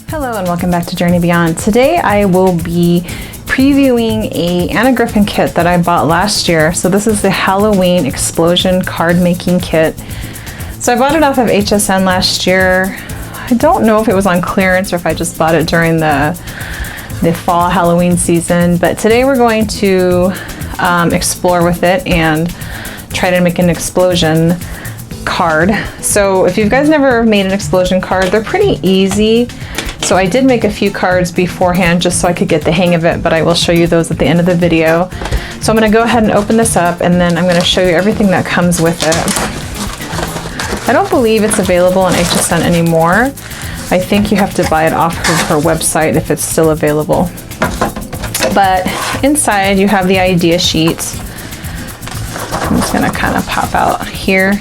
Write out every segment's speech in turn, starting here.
Hello and welcome back to Journey Beyond. Today I will be previewing a Griffin kit that I bought last year. So this is the Halloween Explosion card making kit. So I bought it off of HSN last year. I don't know if it was on clearance or if I just bought it during the fall Halloween season, but today we're going to explore with it and try to make an explosion card. So if you guys never made an explosion card, they're pretty easy. So I did make a few cards beforehand just so I could get the hang of it, but I will show you those at the end of the video. So I'm going to go ahead and open this up and then I'm going to show you everything that comes with it. I don't believe it's available on HSN anymore. I think you have to buy it off of her website if it's still available. But inside you have the idea sheet. I'm just going to kind of pop out here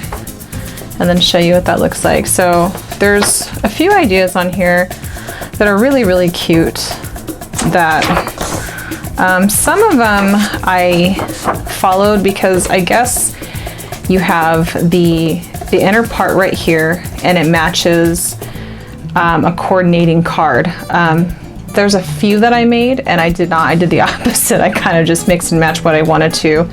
and then show you what that looks like. So there's a few ideas on here that are really, really cute. That some of them I followed because I guess you have the inner part right here and it matches a coordinating card. There's a few that I made and I did not. I did the opposite. I kind of just mixed and matched what I wanted to.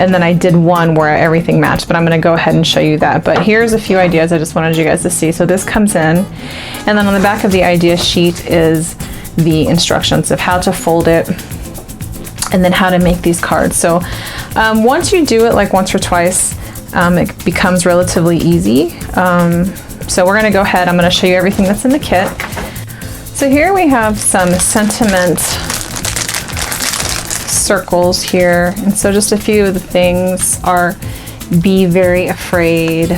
And then I did one where everything matched, but I'm gonna go ahead and show you that. But here's a few ideas I just wanted you guys to see. So this comes in, and then on the back of the idea sheet is the instructions of how to fold it and then how to make these cards. So once you do it like once or twice, it becomes relatively easy. So we're gonna go ahead, I'm gonna show you everything that's in the kit. So here we have some sentiment circles here, and so just a few of the things are: be very afraid,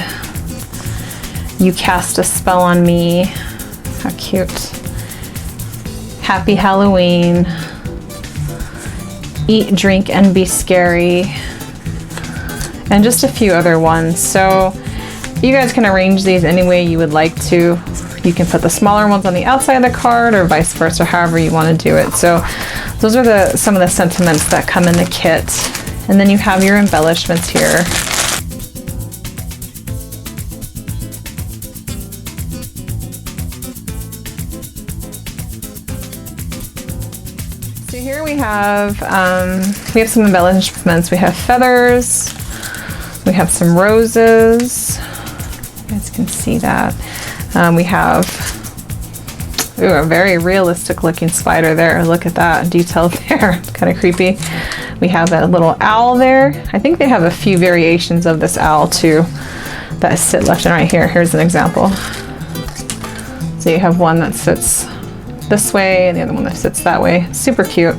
you cast a spell on me, how cute, happy Halloween, eat, drink, and be scary, and just a few other ones. So you guys can arrange these any way you would like to. You can put the smaller ones on the outside of the card or vice versa, however you want to do it. So those are some of the sentiments that come in the kit. And then you have your embellishments here. So here we have some embellishments. We have feathers, we have some roses. You guys can see that. We have a very realistic looking spider there. Look at that detail there. It's kind of creepy. We have a little owl there. I think they have a few variations of this owl too that sit left and right here. Here's an example. So you have one that sits this way and the other one that sits that way. Super cute.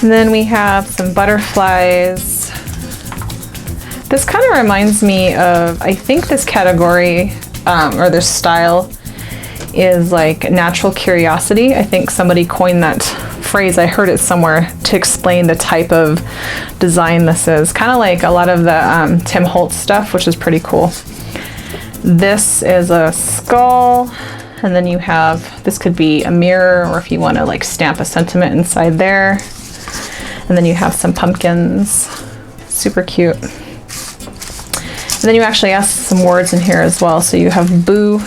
And then we have some butterflies. This kind of reminds me of, I think this category or this style is like natural curiosity. I think somebody coined that phrase. I heard it somewhere to explain the type of design this is. Kind of like a lot of the Tim Holtz stuff, which is pretty cool. This is a skull, and then you have, this could be a mirror, or if you want to like stamp a sentiment inside there. And then you have some pumpkins. Super cute. And then you actually ask some words in here as well. So you have boo.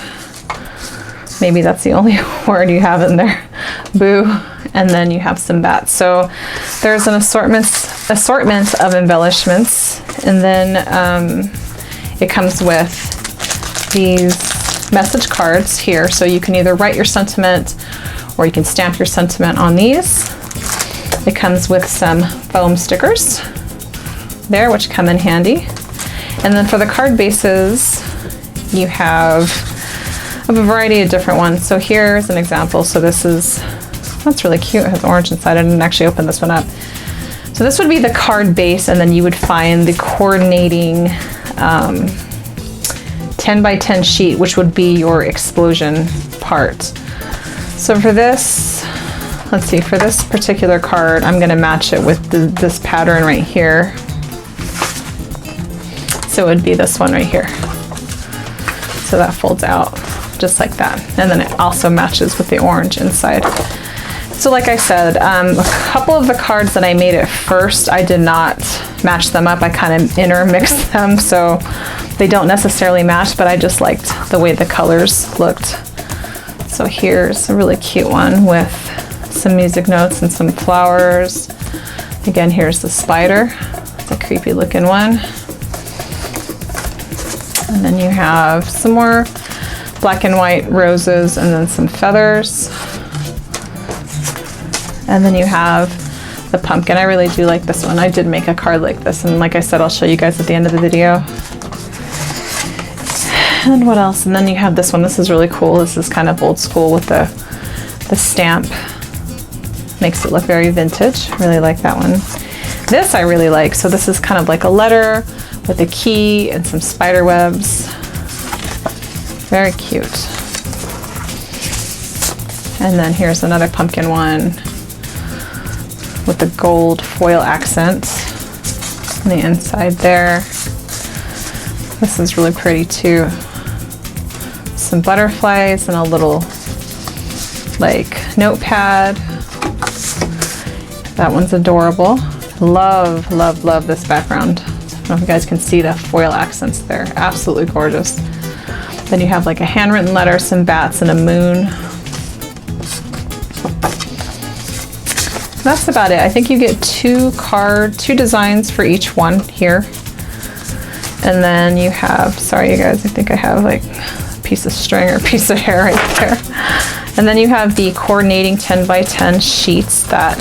Maybe that's the only word you have in there. Boo. And then you have some bats. So there's an assortment of embellishments. And then it comes with these message cards here. So you can either write your sentiment or you can stamp your sentiment on these. It comes with some foam stickers there, which come in handy. And then for the card bases, you have a variety of different ones. So here's an example. So this is, that's really cute. It has orange inside. I didn't actually open this one up. So this would be the card base, and then you would find the coordinating 10 by 10 sheet, which would be your explosion part. So for this, let's see, for this particular card, I'm going to match it with this pattern right here. So it would be this one right here. So that folds out just like that. And then it also matches with the orange inside. So like I said, a couple of the cards that I made at first, I did not match them up. I kind of intermix them so they don't necessarily match, but I just liked the way the colors looked. So here's a really cute one with some music notes and some flowers. Again, here's the spider. It's a creepy looking one. And then you have some more black and white roses and then some feathers. And then you have the pumpkin. I really do like this one. I did make a card like this, and like I said, I'll show you guys at the end of the video. And what else? And then you have this one. This is really cool. This is kind of old school with the stamp. Makes it look very vintage. Really like that one. This I really like. So this is kind of like a letter with a key and some spider webs. Very cute. And then here's another pumpkin one with the gold foil accent on the inside there. This is really pretty too. Some butterflies and a little like notepad. That one's adorable. Love, love, love this background. I don't know if you guys can see the foil accents there. Absolutely gorgeous. Then you have like a handwritten letter, some bats, and a moon. That's about it. I think you get two designs for each one here. And then you have, sorry you guys, I think I have like a piece of string or a piece of hair right there. And then you have the coordinating 10 by 10 sheets that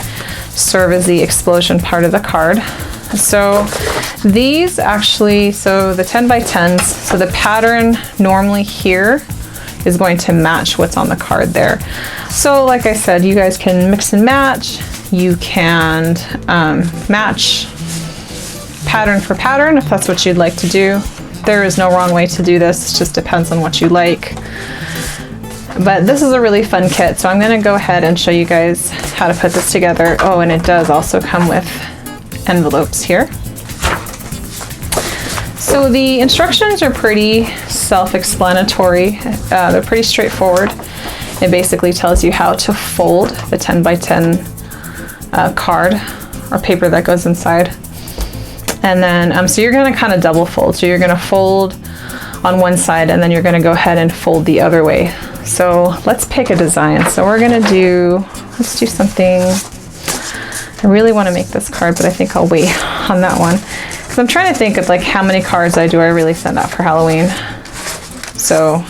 serve as the explosion part of the card. So these actually, so the 10 by 10s, so the pattern normally here is going to match what's on the card there. So like I said, you guys can mix and match. You can match pattern for pattern if that's what you'd like to do. There is no wrong way to do this. It just depends on what you like. But this is a really fun kit, so I'm going to go ahead and show you guys how to put this together. Oh, and it does also come with envelopes here. So the instructions are pretty self-explanatory. They're pretty straightforward. It basically tells you how to fold the 10 by 10 card or paper that goes inside. And then, so you're going to kind of double fold. So you're going to fold on one side and then you're going to go ahead and fold the other way. So let's pick a design. So we're going to do, let's do something. I really want to make this card, but I think I'll wait on that one. So I'm trying to think of like how many cards I really send out for Halloween. So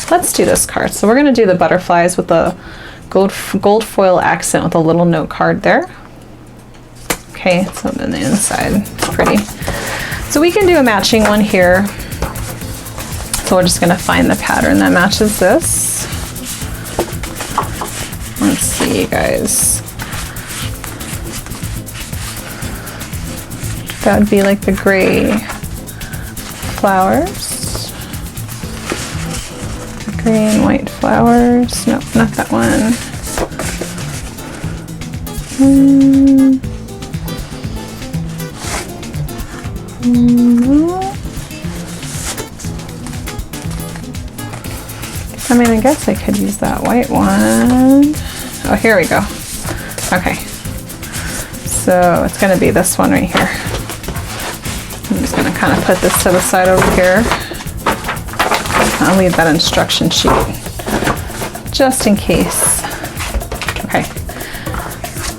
let's do this card. So we're going to do the butterflies with the gold foil accent with a little note card there. Okay, so then the inside, it's pretty. So we can do a matching one here. So we're just going to find the pattern that matches this. Let's see, you guys. That would be like the gray flowers. The gray and white flowers. Nope, not that one. I mean, I guess I could use that white one. Oh, here we go. Okay. So it's going to be this one right here. I'm just going to kind of put this to the side over here. I'll leave that instruction sheet just in case. Okay.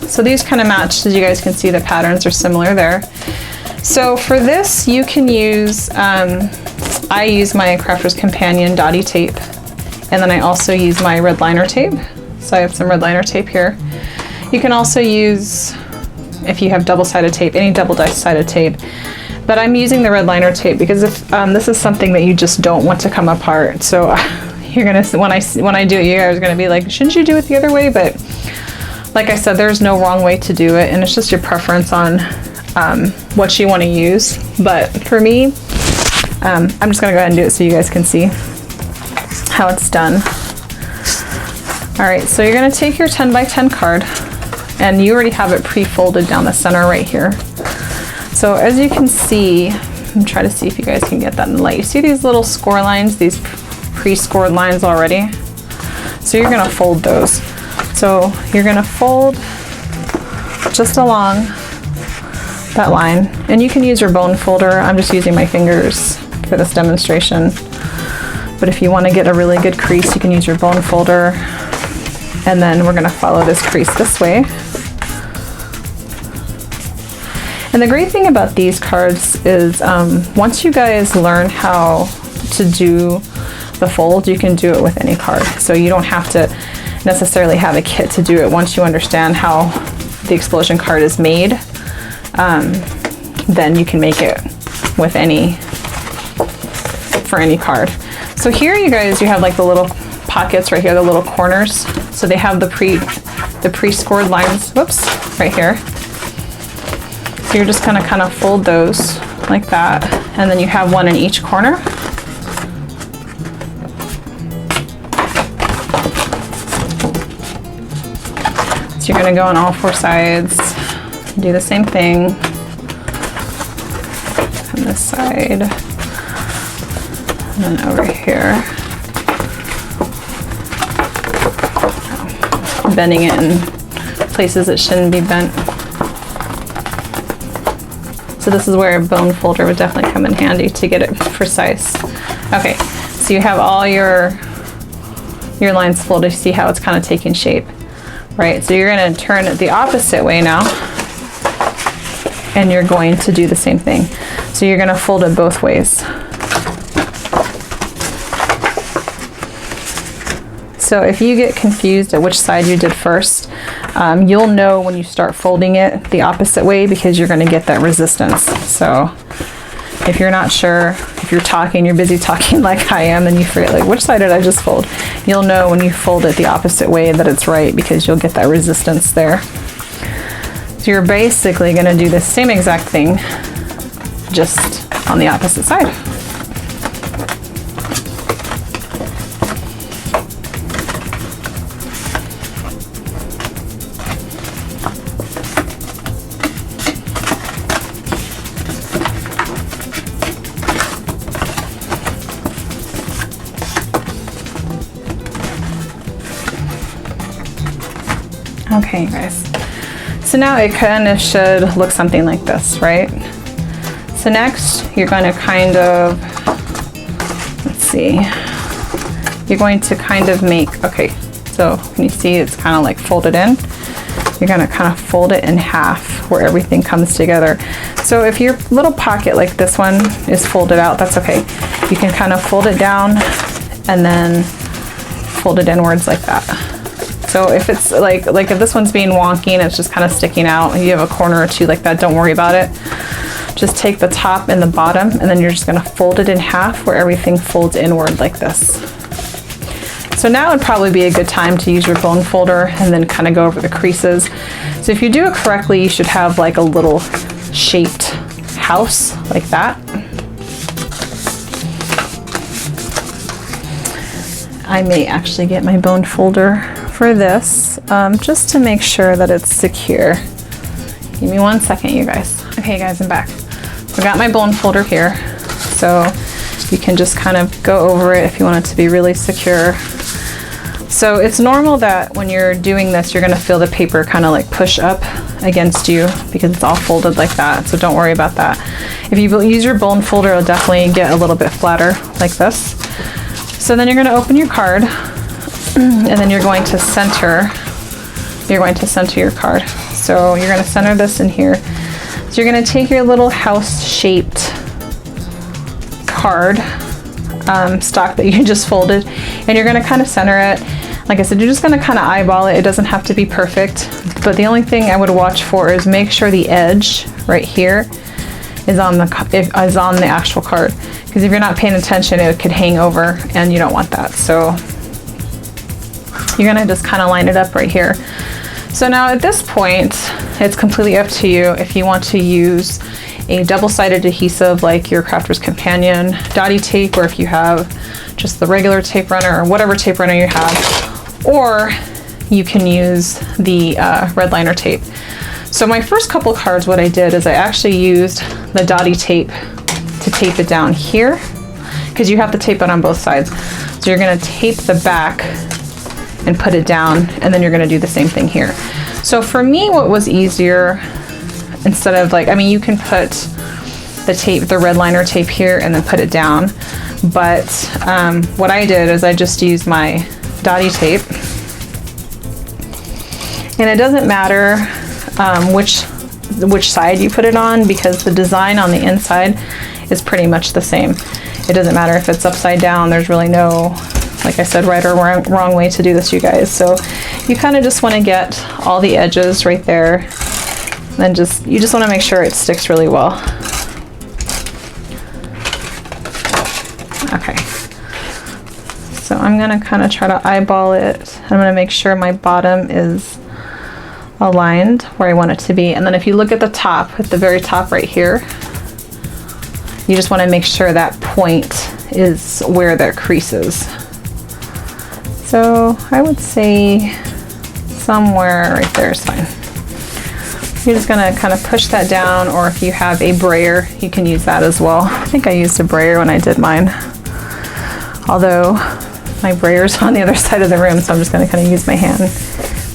So these kind of match. As you guys can see, the patterns are similar there. So for this, you can use, I use my Crafter's Companion dotty tape. And then I also use my red liner tape. So I have some red liner tape here. You can also use, if you have double-sided tape, any double-sided tape. But I'm using the red liner tape because if this is something that you just don't want to come apart. So you're gonna, when I do it, you guys are gonna be like, shouldn't you do it the other way? But like I said, there's no wrong way to do it, and it's just your preference on what you want to use. But for me, I'm just gonna go ahead and do it so you guys can see how it's done. All right, so you're gonna take your 10 by 10 card, and you already have it pre-folded down the center right here. So as you can see, I'm trying to see if you guys can get that in the light. You see these little score lines, these pre-scored lines already? So you're gonna fold those. So you're gonna fold just along that line. And you can use your bone folder. I'm just using my fingers for this demonstration. But if you want to get a really good crease, you can use your bone folder. And then we're going to follow this crease this way. And the great thing about these cards is once you guys learn how to do the fold, you can do it with any card. So you don't have to necessarily have a kit to do it. Once you understand how the explosion card is made, then you can make it with for any card. So here you guys, you have like the little pockets right here, the little corners. So they have the pre-scored lines, whoops, right here. So you're just gonna kind of fold those like that, and then you have one in each corner. So you're gonna go on all four sides, do the same thing on this side, and then over here. Bending it in places it shouldn't be bent. So this is where a bone folder would definitely come in handy to get it precise. Okay, so you have all your lines folded. See how it's kind of taking shape, right? So you're going to turn it the opposite way now, and you're going to do the same thing. So you're going to fold it both ways. So if you get confused at which side you did first, you'll know when you start folding it the opposite way, because you're going to get that resistance. So if you're not sure, if you're busy talking like I am, and you forget like which side did I just fold, you'll know when you fold it the opposite way that it's right, because you'll get that resistance there. So you're basically going to do the same exact thing, just on the opposite side. Okay, guys. So now it kind of should look something like this, right? So next, you're going to kind of, let's see, you're going to kind of make, okay, so can you see it's kind of like folded in? You're going to kind of fold it in half where everything comes together. So if your little pocket like this one is folded out, that's okay. You can kind of fold it down and then fold it inwards like that. So if it's like if this one's being wonky and it's just kind of sticking out, you have a corner or two like that, don't worry about it. Just take the top and the bottom, and then you're just gonna fold it in half where everything folds inward like this. So now would probably be a good time to use your bone folder and then kind of go over the creases. So if you do it correctly, you should have like a little shaped house like that. I may actually get my bone folder for this, just to make sure that it's secure. Give me 1 second, you guys. Okay, guys, I'm back. So I got my bone folder here, so you can just kind of go over it if you want it to be really secure. So it's normal that when you're doing this, you're gonna feel the paper kind of like push up against you because it's all folded like that, so don't worry about that. If you use your bone folder, it'll definitely get a little bit flatter like this. So then you're gonna open your card, and then you're going to center your card. So you're going to center this in here. So you're going to take your little house shaped card stock that you just folded, and you're going to kind of center it. Like I said, you're just going to kind of eyeball it. It doesn't have to be perfect, but the only thing I would watch for is make sure the edge right here is on the actual card, because if you're not paying attention, it could hang over, and you don't want that. So you're gonna just kind of line it up right here. So now at this point, it's completely up to you if you want to use a double-sided adhesive like your Crafter's Companion dotty tape, or if you have just the regular tape runner or whatever tape runner you have, or you can use the red liner tape. So my first couple cards, what I did is I actually used the dotty tape to tape it down here, because you have to tape it on both sides. So you're gonna tape the back and put it down, and then you're going to do the same thing here. So for me, what was easier, instead of like, I mean, you can put the tape, the red liner tape here and then put it down. But what I did is I just used my dotty tape. And it doesn't matter which side you put it on, because the design on the inside is pretty much the same. It doesn't matter if it's upside down. There's really no, like I said, right or wrong way to do this, you guys. So you kind of just want to get all the edges right there, and you just want to make sure it sticks really well. Okay. So I'm going to kind of try to eyeball it. I'm going to make sure my bottom is aligned where I want it to be. And then if you look at the top, at the very top right here, you just want to make sure that point is where that crease is. So I would say somewhere right there is fine. You're just going to kind of push that down, or if you have a brayer, you can use that as well. I think I used a brayer when I did mine, although my brayer's on the other side of the room, so I'm just going to kind of use my hand,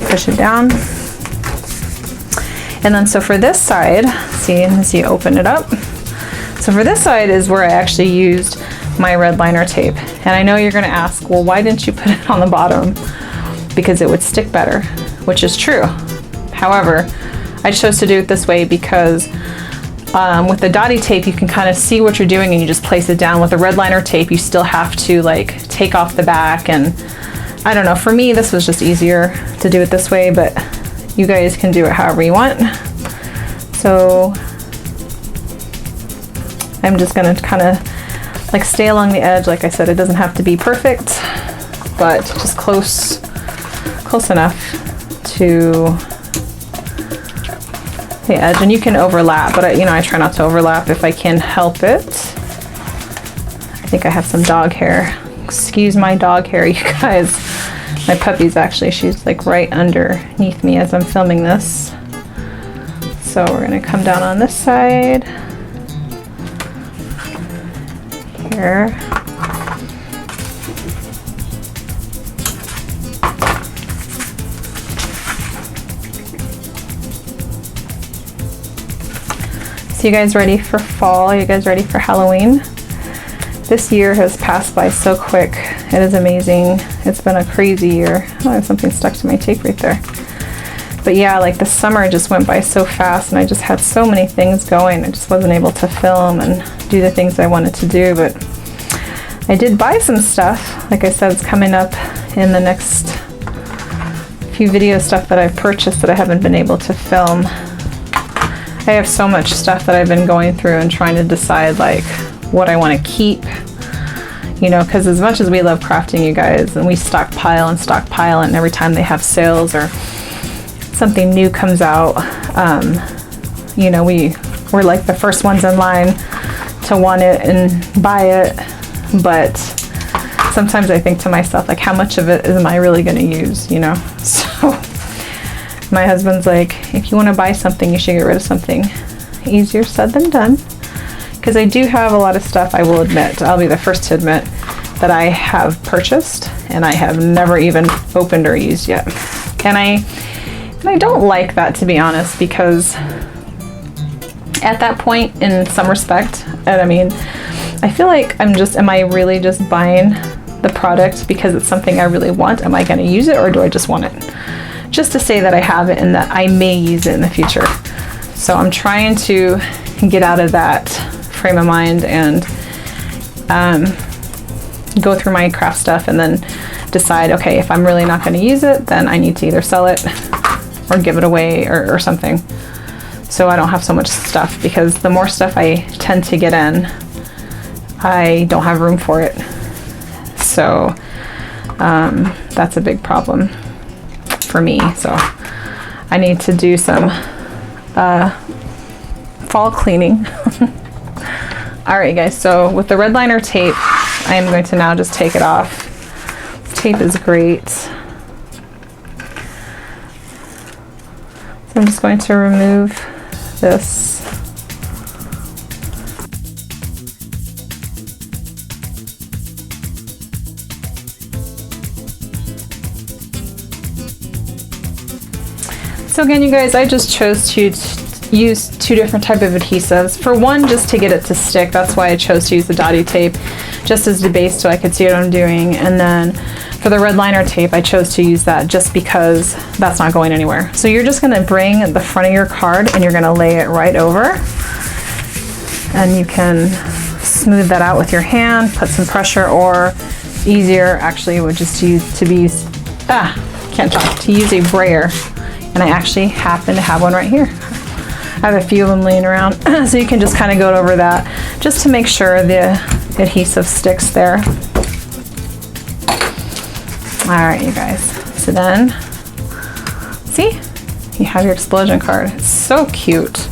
push it down. And then so for this side, see, as you open it up, so for this side is where I actually used my red liner tape. And I know you're going to ask, well, why didn't you put it on the bottom? Because it would stick better, which is true. However, I chose to do it this way because with the dotty tape, you can kind of see what you're doing and you just place it down. With the red liner tape, you still have to like take off the back, and I don't know, for me, this was just easier to do it this way, but you guys can do it however you want. So I'm just gonna kind of like stay along the edge. Like I said, it doesn't have to be perfect, but just close enough to the edge. And you can overlap, but I try not to overlap if I can help it. I think I have some dog hair. Excuse my dog hair, you guys. My puppy's actually, she's like right underneath me as I'm filming this. So we're gonna come down on this side here. So you guys ready for fall? Are you guys ready for Halloween? This year has passed by so quick. It is amazing. It's been a crazy year. Oh, I have something stuck to my tape right there. But yeah, like the summer just went by so fast, and I just had so many things going. I just wasn't able to film and do the things I wanted to do, but I did buy some stuff. Like I said, it's coming up in the next few video stuff that I've purchased that I haven't been able to film. I have so much stuff that I've been going through and trying to decide like what I want to keep, because as much as we love crafting, you guys, and we stockpile, and every time they have sales or something new comes out, we're like the first ones in line to want it and buy it. But sometimes I think to myself, like, how much of it am I really going to use, So my husband's like, if you want to buy something, you should get rid of something. Easier said than done. Because I do have a lot of stuff, I will admit, I'll be the first to admit, that I have purchased and I have never even opened or used yet. And I don't like that, to be honest, because at that point, in some respect, and I mean, I feel like am I really just buying the product because it's something I really want? Am I going to use it, or do I just want it? Just to say that I have it and that I may use it in the future. So I'm trying to get out of that frame of mind and go through my craft stuff and then decide, okay, if I'm really not going to use it, then I need to either sell it or give it away or something, so I don't have so much stuff, because the more stuff I tend to get in, I don't have room for it. So that's a big problem for me. So I need to do some fall cleaning. All right, guys, so with the red liner tape, I am going to now just take it off. This tape is great. So I'm just going to remove this. So again, you guys, I just chose to use 2 different type of adhesives. For one, just to get it to stick. That's why I chose to use the dotty tape, just as the base so I could see what I'm doing. And then for the red liner tape, I chose to use that just because that's not going anywhere. So you're just gonna bring the front of your card and you're gonna lay it right over. And you can smooth that out with your hand, put some pressure, or easier actually would just to use a brayer. And I actually happen to have one right here. I have a few of them laying around. So you can just kind of go over that just to make sure the adhesive sticks there. All right, you guys. So then, see, you have your explosion card. It's so cute.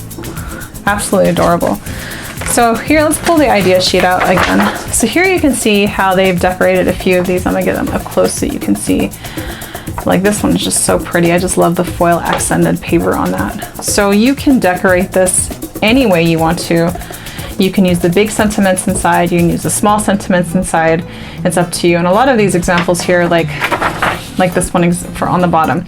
Absolutely adorable. So here, let's pull the idea sheet out again. So here you can see how they've decorated a few of these. I'm gonna get them up close so you can see. Like this one is just so pretty. I just love the foil accented paper on that. So you can decorate this any way you want to. You can use the big sentiments inside, you can use the small sentiments inside. It's up to you. And a lot of these examples here, like this one for on the bottom,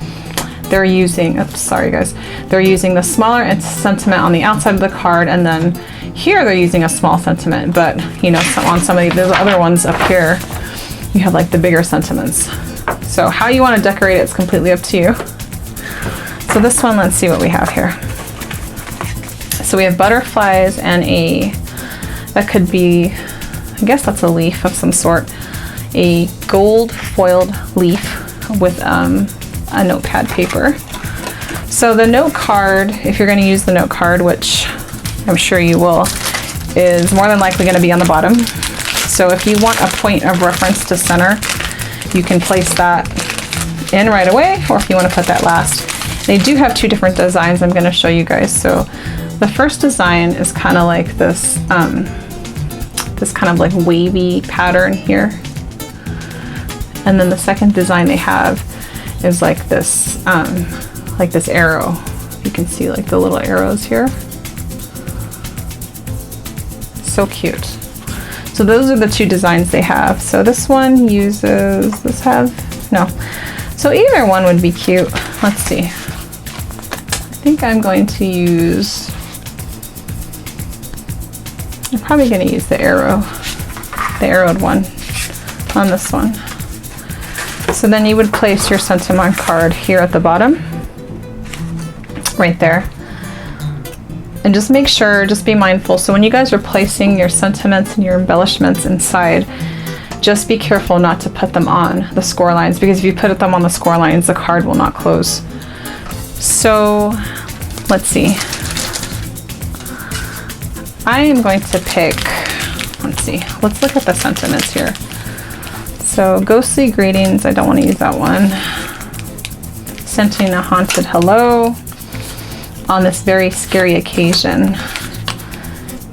they're using, oops, sorry guys, they're using the smaller sentiment on the outside of the card, and then here they're using a small sentiment, but you know, on some of the other ones up here, you have like the bigger sentiments. So how you want to decorate it is completely up to you. So this one, let's see what we have here. So we have butterflies and that could be, I guess that's a leaf of some sort, a gold foiled leaf with a notepad paper. So the note card, if you're going to use the note card, which I'm sure you will, is more than likely going to be on the bottom. So if you want a point of reference to center, you can place that in right away, or if you want to put that last. They do have 2 different designs I'm going to show you guys. So the first design is kind of like this, this kind of like wavy pattern here. And then the second design they have is like this arrow. You can see like the little arrows here. So cute. So those are the 2 designs they have. So this one uses, no. So either one would be cute. Let's see. I think I'm going to use, I'm probably going to use the arrowed one on this one. So then you would place your sentiment card here at the bottom, right there. And just make sure, just be mindful. So when you guys are placing your sentiments and your embellishments inside, just be careful not to put them on the score lines, because if you put them on the score lines, the card will not close. So let's see. I am going to pick, let's see, let's look at the sentiments here. So ghostly greetings, I don't want to use that one. Sending a haunted hello. On this very scary occasion,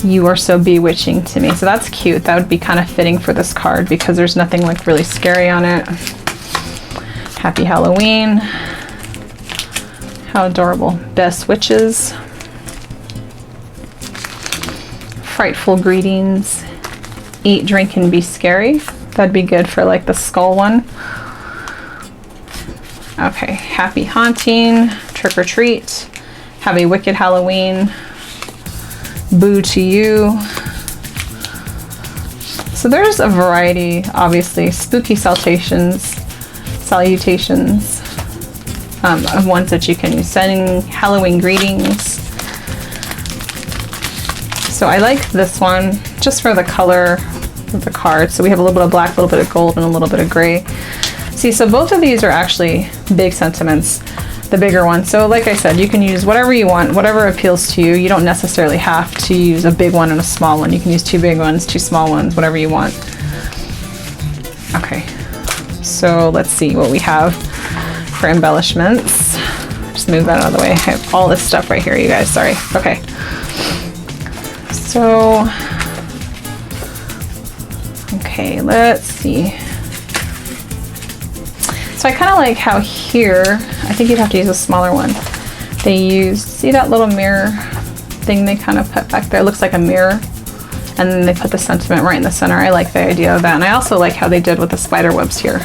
you are so bewitching to me. So that's cute. That would be kind of fitting for this card because there's nothing like really scary on it. Happy Halloween. How adorable. Best wishes. Frightful greetings. Eat, drink, and be scary. That'd be good for like the skull one. Okay. Happy haunting. Trick or treat. Have a wicked Halloween. Boo to you. So there's a variety, obviously, spooky salutations of ones that you can use. Sending Halloween greetings. So I like this one just for the color of the card. So we have a little bit of black, a little bit of gold, and a little bit of gray. See, so both of these are actually big sentiments. The bigger one. So like I said, you can use whatever you want, whatever appeals to you. You don't necessarily have to use a big one and a small one. You can use 2 big ones, 2 small ones, whatever you want. Okay, so let's see what we have for embellishments. Just move that out of the way. I have all this stuff right here, you guys, sorry. Okay, so, okay, let's see. So I kind of like how here, I think you'd have to use a smaller one. They use, see that little mirror thing they kind of put back there? It looks like a mirror. And then they put the sentiment right in the center. I like the idea of that. And I also like how they did with the spider webs here.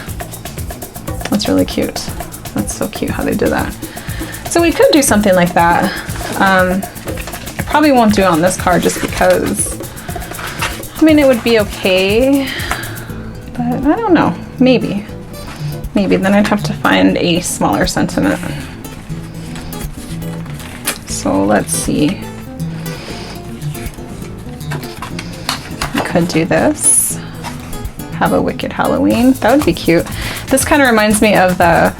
That's really cute. That's so cute how they did that. So we could do something like that. I probably won't do it on this card just because, I mean, it would be okay, but I don't know, maybe. Maybe then I'd have to find a smaller sentiment. So let's see. I could do this. Have a Wicked Halloween. That would be cute. This kind of reminds me of the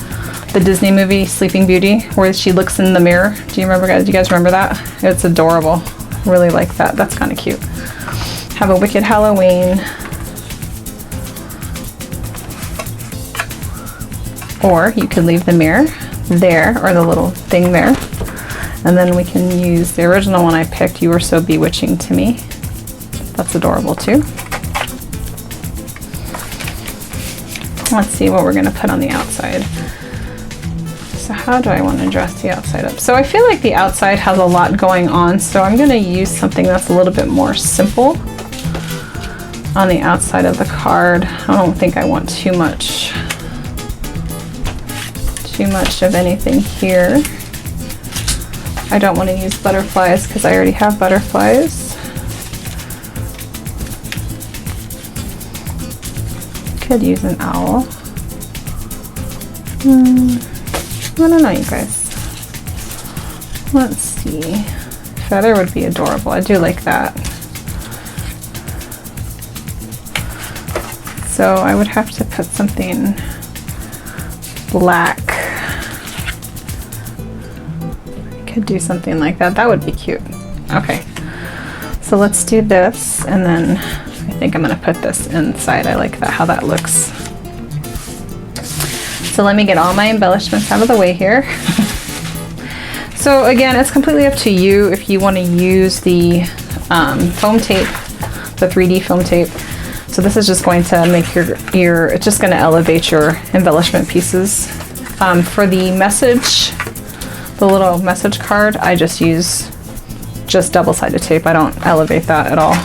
Disney movie Sleeping Beauty, where she looks in the mirror. Do you remember, guys? Do you guys remember that? It's adorable. Really like that. That's kind of cute. Have a Wicked Halloween. Or you could leave the mirror there, or the little thing there. And then we can use the original one I picked, You Were So Bewitching to Me. That's adorable too. Let's see what we're gonna put on the outside. So how do I want to dress the outside up? So I feel like the outside has a lot going on, so I'm gonna use something that's a little bit more simple on the outside of the card. I don't think I want too much of anything here. I don't want to use butterflies because I already have butterflies. Could use an owl. I don't know, you guys. Let's see. Feather would be adorable. I do like that. So I would have to put something black. I could do something like that. That would be cute. Okay. So let's do this, and then I think I'm gonna put this inside. I like that, how that looks. So let me get all my embellishments out of the way here. So again, it's completely up to you if you want to use the foam tape, the 3D foam tape. So this is just going to make it's just going to elevate your embellishment pieces. For the message, the little message card, I just use just double-sided tape. I don't elevate that at all.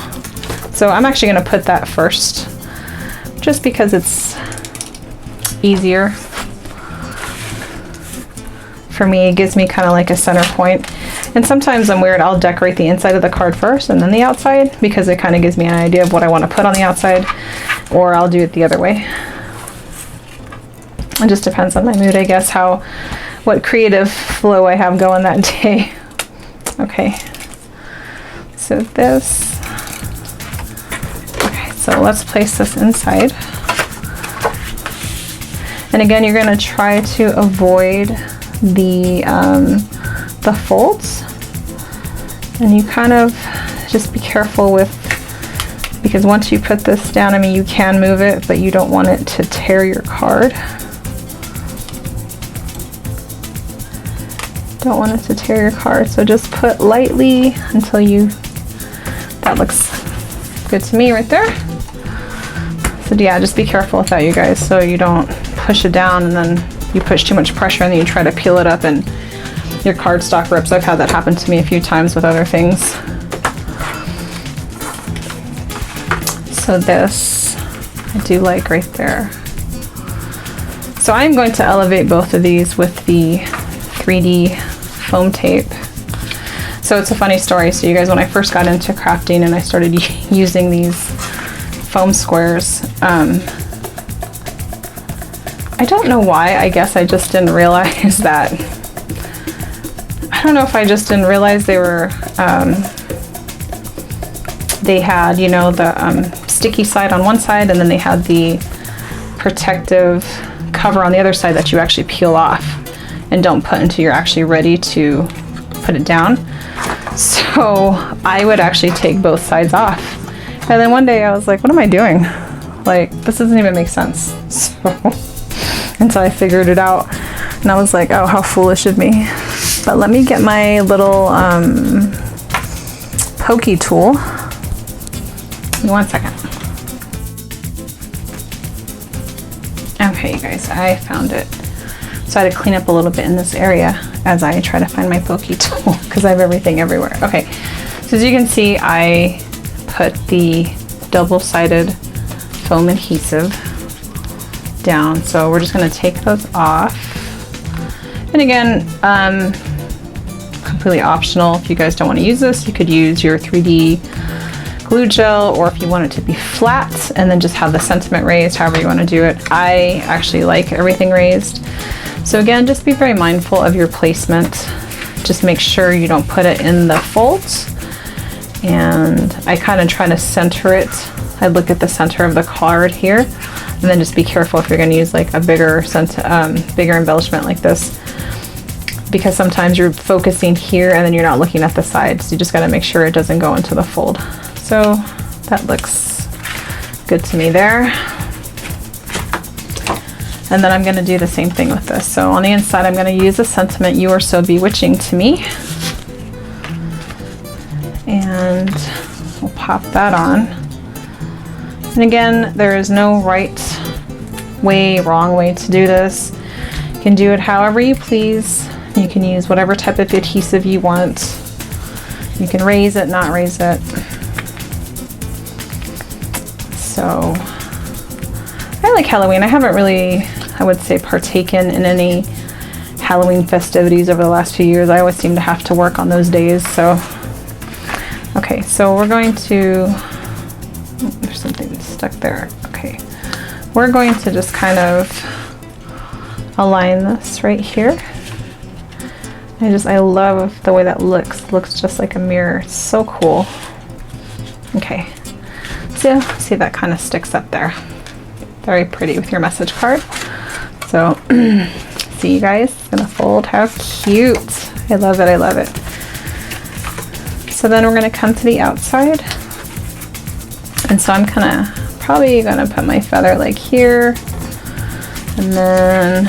So I'm actually going to put that first, just because it's easier. For me, it gives me kind of like a center point. And sometimes I'm weird, I'll decorate the inside of the card first and then the outside, because it kind of gives me an idea of what I want to put on the outside, or I'll do it the other way. It just depends on my mood, I guess, what creative flow I have going that day. Okay, so this, okay, so let's place this inside. And again, you're going to try to avoid the folds, and you kind of just be careful with, because once you put this down, I mean, you can move it, but you don't want it to tear your card. Don't want it to tear your card, so just put lightly until that looks good to me right there. So yeah, just be careful with that, you guys, so you don't push it down and then you push too much pressure and then you try to peel it up and your cardstock rips. I've had that happen to me a few times with other things. So this, I do like right there. So I'm going to elevate both of these with the 3D foam tape. So it's a funny story. So you guys, when I first got into crafting and I started using these foam squares, I don't know why. I guess I just didn't realize that. I don't know if I just didn't realize they were, they had, you know, the sticky side on one side, and then they had the protective cover on the other side that you actually peel off and don't put until you're actually ready to put it down. So I would actually take both sides off. And then one day I was like, what am I doing? Like, this doesn't even make sense. So until I figured it out, and I was like, oh, how foolish of me. But let me get my little pokey tool. Give me 1 second. Okay, you guys, I found it. So I had to clean up a little bit in this area as I try to find my pokey tool, because I have everything everywhere. Okay, so as you can see, I put the double-sided foam adhesive down. So we're just going to take those off. And again, completely optional. If you guys don't want to use this, you could use your 3D glue gel, or if you want it to be flat and then just have the sentiment raised, however you want to do it. I actually like everything raised. So again, just be very mindful of your placement. Just make sure you don't put it in the folds. And I kind of try to center it. I look at the center of the card here, and then just be careful if you're going to use like a bigger embellishment like this, because sometimes you're focusing here and then you're not looking at the sides. You just got to make sure it doesn't go into the fold. So that looks good to me there. And then I'm going to do the same thing with this. So on the inside, I'm going to use the sentiment, "You are so bewitching to me." And we'll pop that on. And again, there is no right way, wrong way to do this. You can do it however you please. You can use whatever type of adhesive you want. You can raise it, not raise it. So I like Halloween. I haven't really, I would say, partaken in any Halloween festivities over the last few years. I always seem to have to work on those days. So, okay, so we're going to, oh, there's something stuck there. Okay, we're going to just kind of align this right here. I love the way that looks. Looks just like a mirror. It's so cool. Okay, so see, that kind of sticks up there. Very pretty with your message card. So see, you guys, it's gonna fold. How cute. I love it, I love it. So then we're gonna come to the outside. And so I'm probably gonna put my feather like here. And then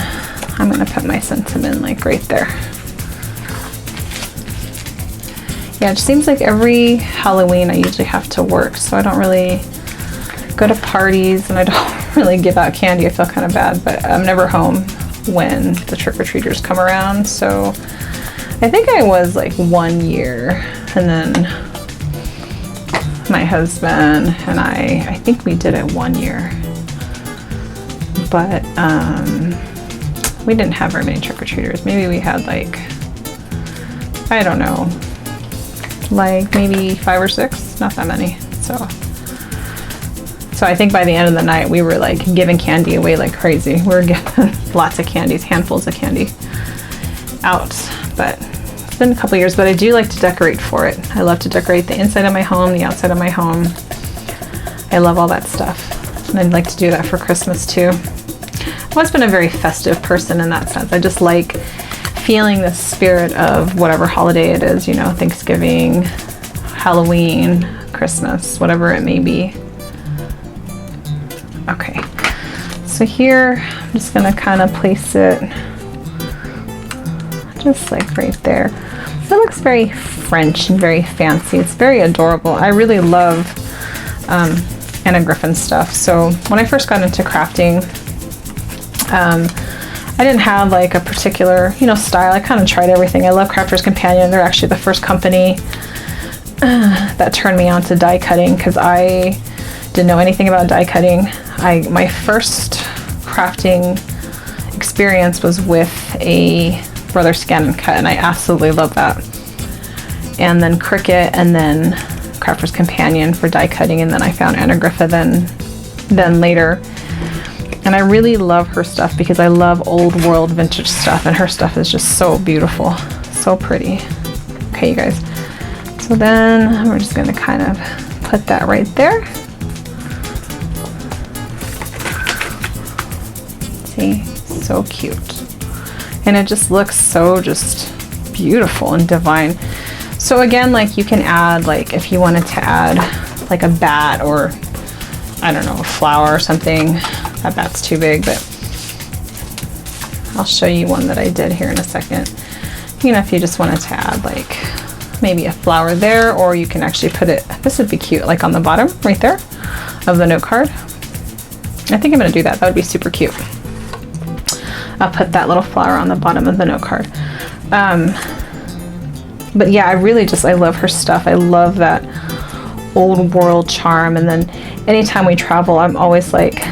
I'm gonna put my sentiment like right there. Yeah, it seems like every Halloween I usually have to work, so I don't really go to parties and I don't really give out candy. I feel kind of bad, but I'm never home when the trick-or-treaters come around. So I think I was like 1 year, and then my husband and I think we did it 1 year, but we didn't have very many trick-or-treaters. Maybe we had like, I don't know, like maybe 5 or 6, not that many. So I think by the end of the night we were like giving candy away like crazy. We were giving lots of candies, handfuls of candy out. But it's been a couple years, but I do like to decorate for it. I love to decorate the inside of my home, the outside of my home. I love all that stuff. And I'd like to do that for Christmas too. I've always been a very festive person in that sense. I just like feeling the spirit of whatever holiday it is, you know, Thanksgiving, Halloween, Christmas, whatever it may be. Okay, so here I'm just gonna kind of place it just like right there. It looks very French and very fancy. It's very adorable. I really love Anna Griffin stuff. So when I first got into crafting, I didn't have like a particular, you know, style. I kind of tried everything. I love Crafter's Companion. They're actually the first company that turned me on to die cutting, because I didn't know anything about die cutting. My first crafting experience was with a Brother Scan and Cut, and I absolutely love that. And then Cricut, and then Crafter's Companion for die cutting, and then I found Anna Griffin then later. And I really love her stuff because I love old world vintage stuff, and her stuff is just so beautiful, so pretty. Okay, you guys. So then we're just gonna kind of put that right there. See, so cute. And it just looks so just beautiful and divine. So again, like you can add, like if you wanted to add like a bat, or I don't know, a flower or something. That bat's too big, but I'll show you one that I did here in a second. You know, if you just wanted to add like maybe a flower there, or you can actually put it, this would be cute, like on the bottom right there of the note card. I think I'm gonna do that. That would be super cute. I'll put that little flower on the bottom of the note card. But yeah, I love her stuff. I love that old world charm. And then anytime we travel, I'm always like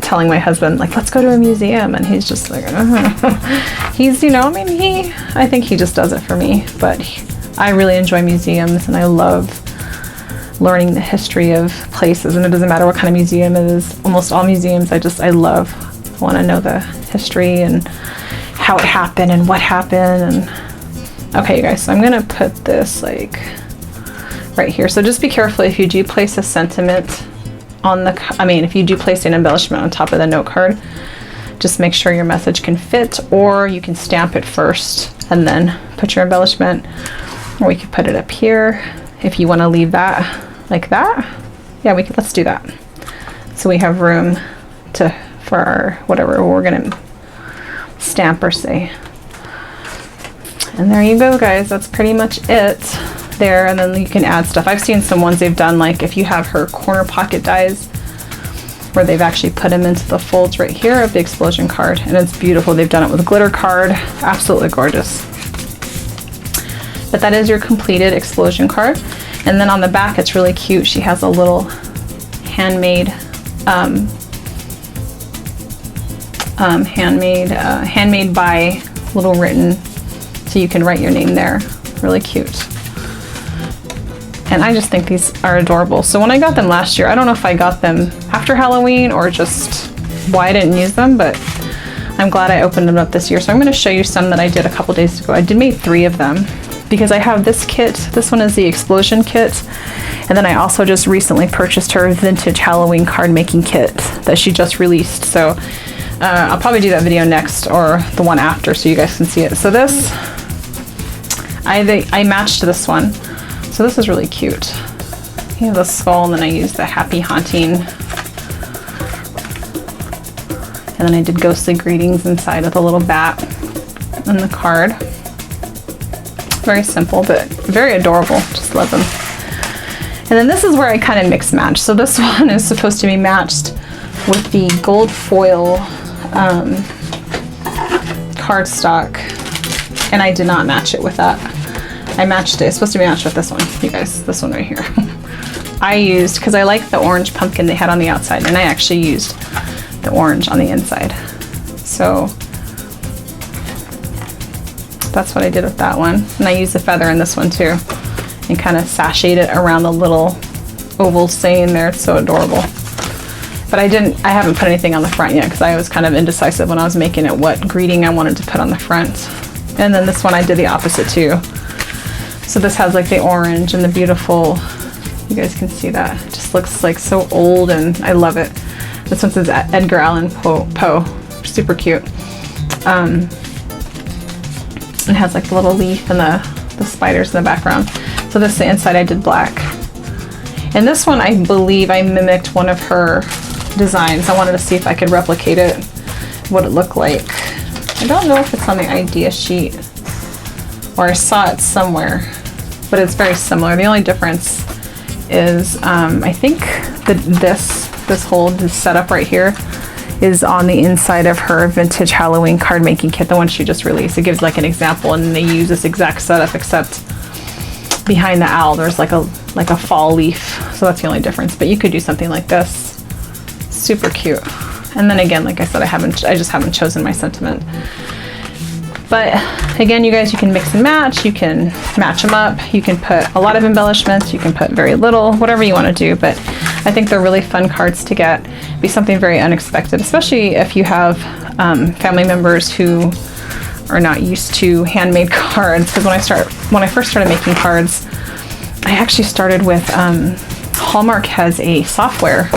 telling my husband, like, let's go to a museum, and he's just like, he's, you know, I mean, I think he just does it for me, but I really enjoy museums, and I love learning the history of places, and it doesn't matter what kind of museum it is. Almost all museums, I want to know the history and how it happened and what happened. And okay, you guys, so I'm gonna put this like right here. So just be careful if you do place a sentiment on if you do place an embellishment on top of the note card, just make sure your message can fit, or you can stamp it first and then put your embellishment, or we could put it up here if you want to leave that like that. Yeah, let's do that. So we have room for our whatever we're gonna stamp or say. And there you go, guys. That's pretty much it there. And then you can add stuff. I've seen some ones they've done, like if you have her corner pocket dies, where they've actually put them into the folds right here of the explosion card, and it's beautiful. They've done it with a glitter card. Absolutely gorgeous. But that is your completed explosion card. And then on the back, it's really cute. She has a little handmade by little written, so you can write your name there. Really cute. And I just think these are adorable. So when I got them last year, I don't know if I got them after Halloween or just why I didn't use them, but I'm glad I opened them up this year. So I'm going to show you some that I did a couple days ago. I made 3 of them because I have this kit. This one is the explosion kit. And then I also just recently purchased her vintage Halloween card making kit that she just released. So I'll probably do that video next or the one after so you guys can see it. So this, I matched this one. So this is really cute. You have the skull, and then I used the happy haunting. And then I did ghostly greetings inside with a little bat on the card. Very simple, but very adorable. Just love them. And then this is where I kind of mix match. So this one is supposed to be matched with the gold foil cardstock, and I did not match it with that. I matched it. It's supposed to be matched with this one, you guys. This one right here. I used, because I like the orange pumpkin they had on the outside, and I actually used the orange on the inside. So that's what I did with that one. And I used the feather in this one too, and kind of sashayed it around the little oval saying there. It's so adorable. But I haven't put anything on the front yet because I was kind of indecisive when I was making it what greeting I wanted to put on the front. And then this one I did the opposite too. So this has like the orange and the beautiful, you guys can see that. It just looks like so old, and I love it. This one says Edgar Allan Poe. Super cute. It has like the little leaf and the spiders in the background. So this, the inside I did black. And this one I believe I mimicked one of her designs. I wanted to see if I could replicate it, what it looked like. I don't know if it's on the idea sheet or I saw it somewhere, but it's very similar. The only difference is I think that this whole setup right here is on the inside of her vintage Halloween card making kit, the one she just released. It gives like an example, and they use this exact setup, except behind the owl there's like a fall leaf. So that's the only difference, but you could do something like this. Super cute. And then again, like I said, I just haven't chosen my sentiment. But again, you guys, you can mix and match. You can match them up. You can put a lot of embellishments. You can put very little, whatever you want to do. But I think they're really fun cards to get. Be something very unexpected, especially if you have family members who are not used to handmade cards. Because when I first started making cards, I actually started with Hallmark has a software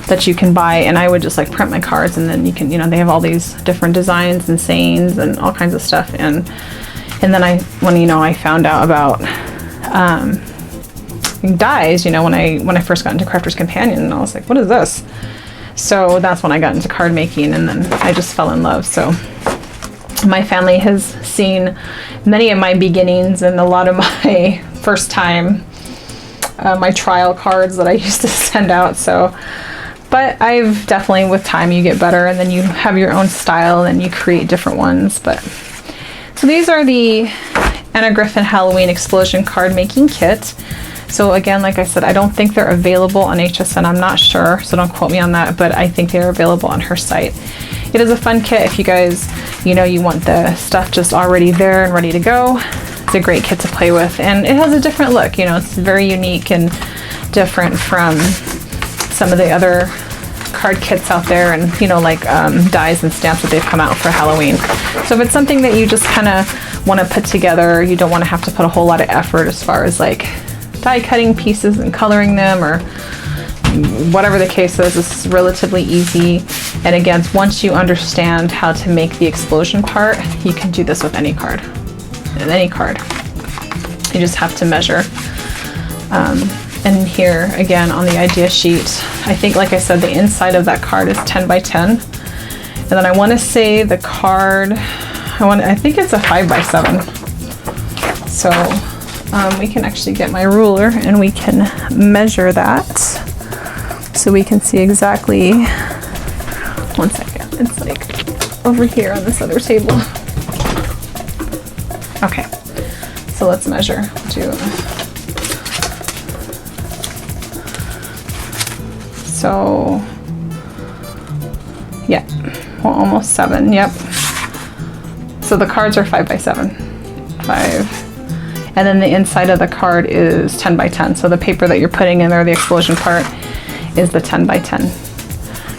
that you can buy, and I would just like print my cards, and then you can, they have all these different designs and sayings and all kinds of stuff. And then when I found out about dies, when I first got into Crafter's Companion, and I was like, what is this? So that's when I got into card making, and then I just fell in love. So my family has seen many of my beginnings and a lot of my first time, my trial cards that I used to send out. So, but I've definitely, with time, you get better, and then you have your own style and you create different ones. But so these are the Anna Griffin Halloween Explosion card making kit. So again, like I said, I don't think they're available on HSN. I'm not sure, so don't quote me on that, but I think they're available on her site. It is a fun kit if you guys, you know, you want the stuff just already there and ready to go. It's a great kit to play with, and it has a different look. You know, it's very unique and different from some of the other card kits out there, and you know, like dies and stamps that they've come out for Halloween. So if it's something that you just kind of want to put together, you don't want to have to put a whole lot of effort as far as like die cutting pieces and coloring them or whatever the case is, it's relatively easy. And again, once you understand how to make the explosion part, you can do this with any card. Any card. You just have to measure. And here again on the idea sheet, I think, like I said, the inside of that card is 10 by 10. And then I want to say the card, I think it's a 5 by 7. So we can actually get my ruler and we can measure that so we can see exactly. One second, it's like over here on this other table. Okay, so let's measure. So, yeah, well, almost 7, yep. So the cards are 5 by 7, 5. And then the inside of the card is 10 by 10. So the paper that you're putting in there, the explosion part, is the 10 by 10.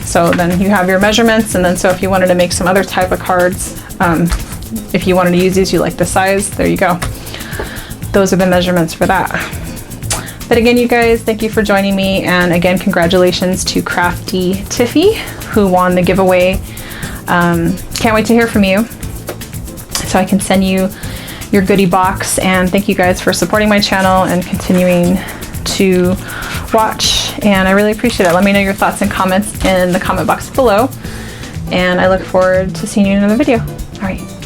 So then you have your measurements, and then so if you wanted to make some other type of cards, if you wanted to use these, you like the size, there you go. Those are the measurements for that. But again, you guys, thank you for joining me. And again, congratulations to Crafty Tiffy, who won the giveaway. Can't wait to hear from you so I can send you your goodie box. And thank you guys for supporting my channel and continuing to watch. And I really appreciate it. Let me know your thoughts and comments in the comment box below. And I look forward to seeing you in another video. All right.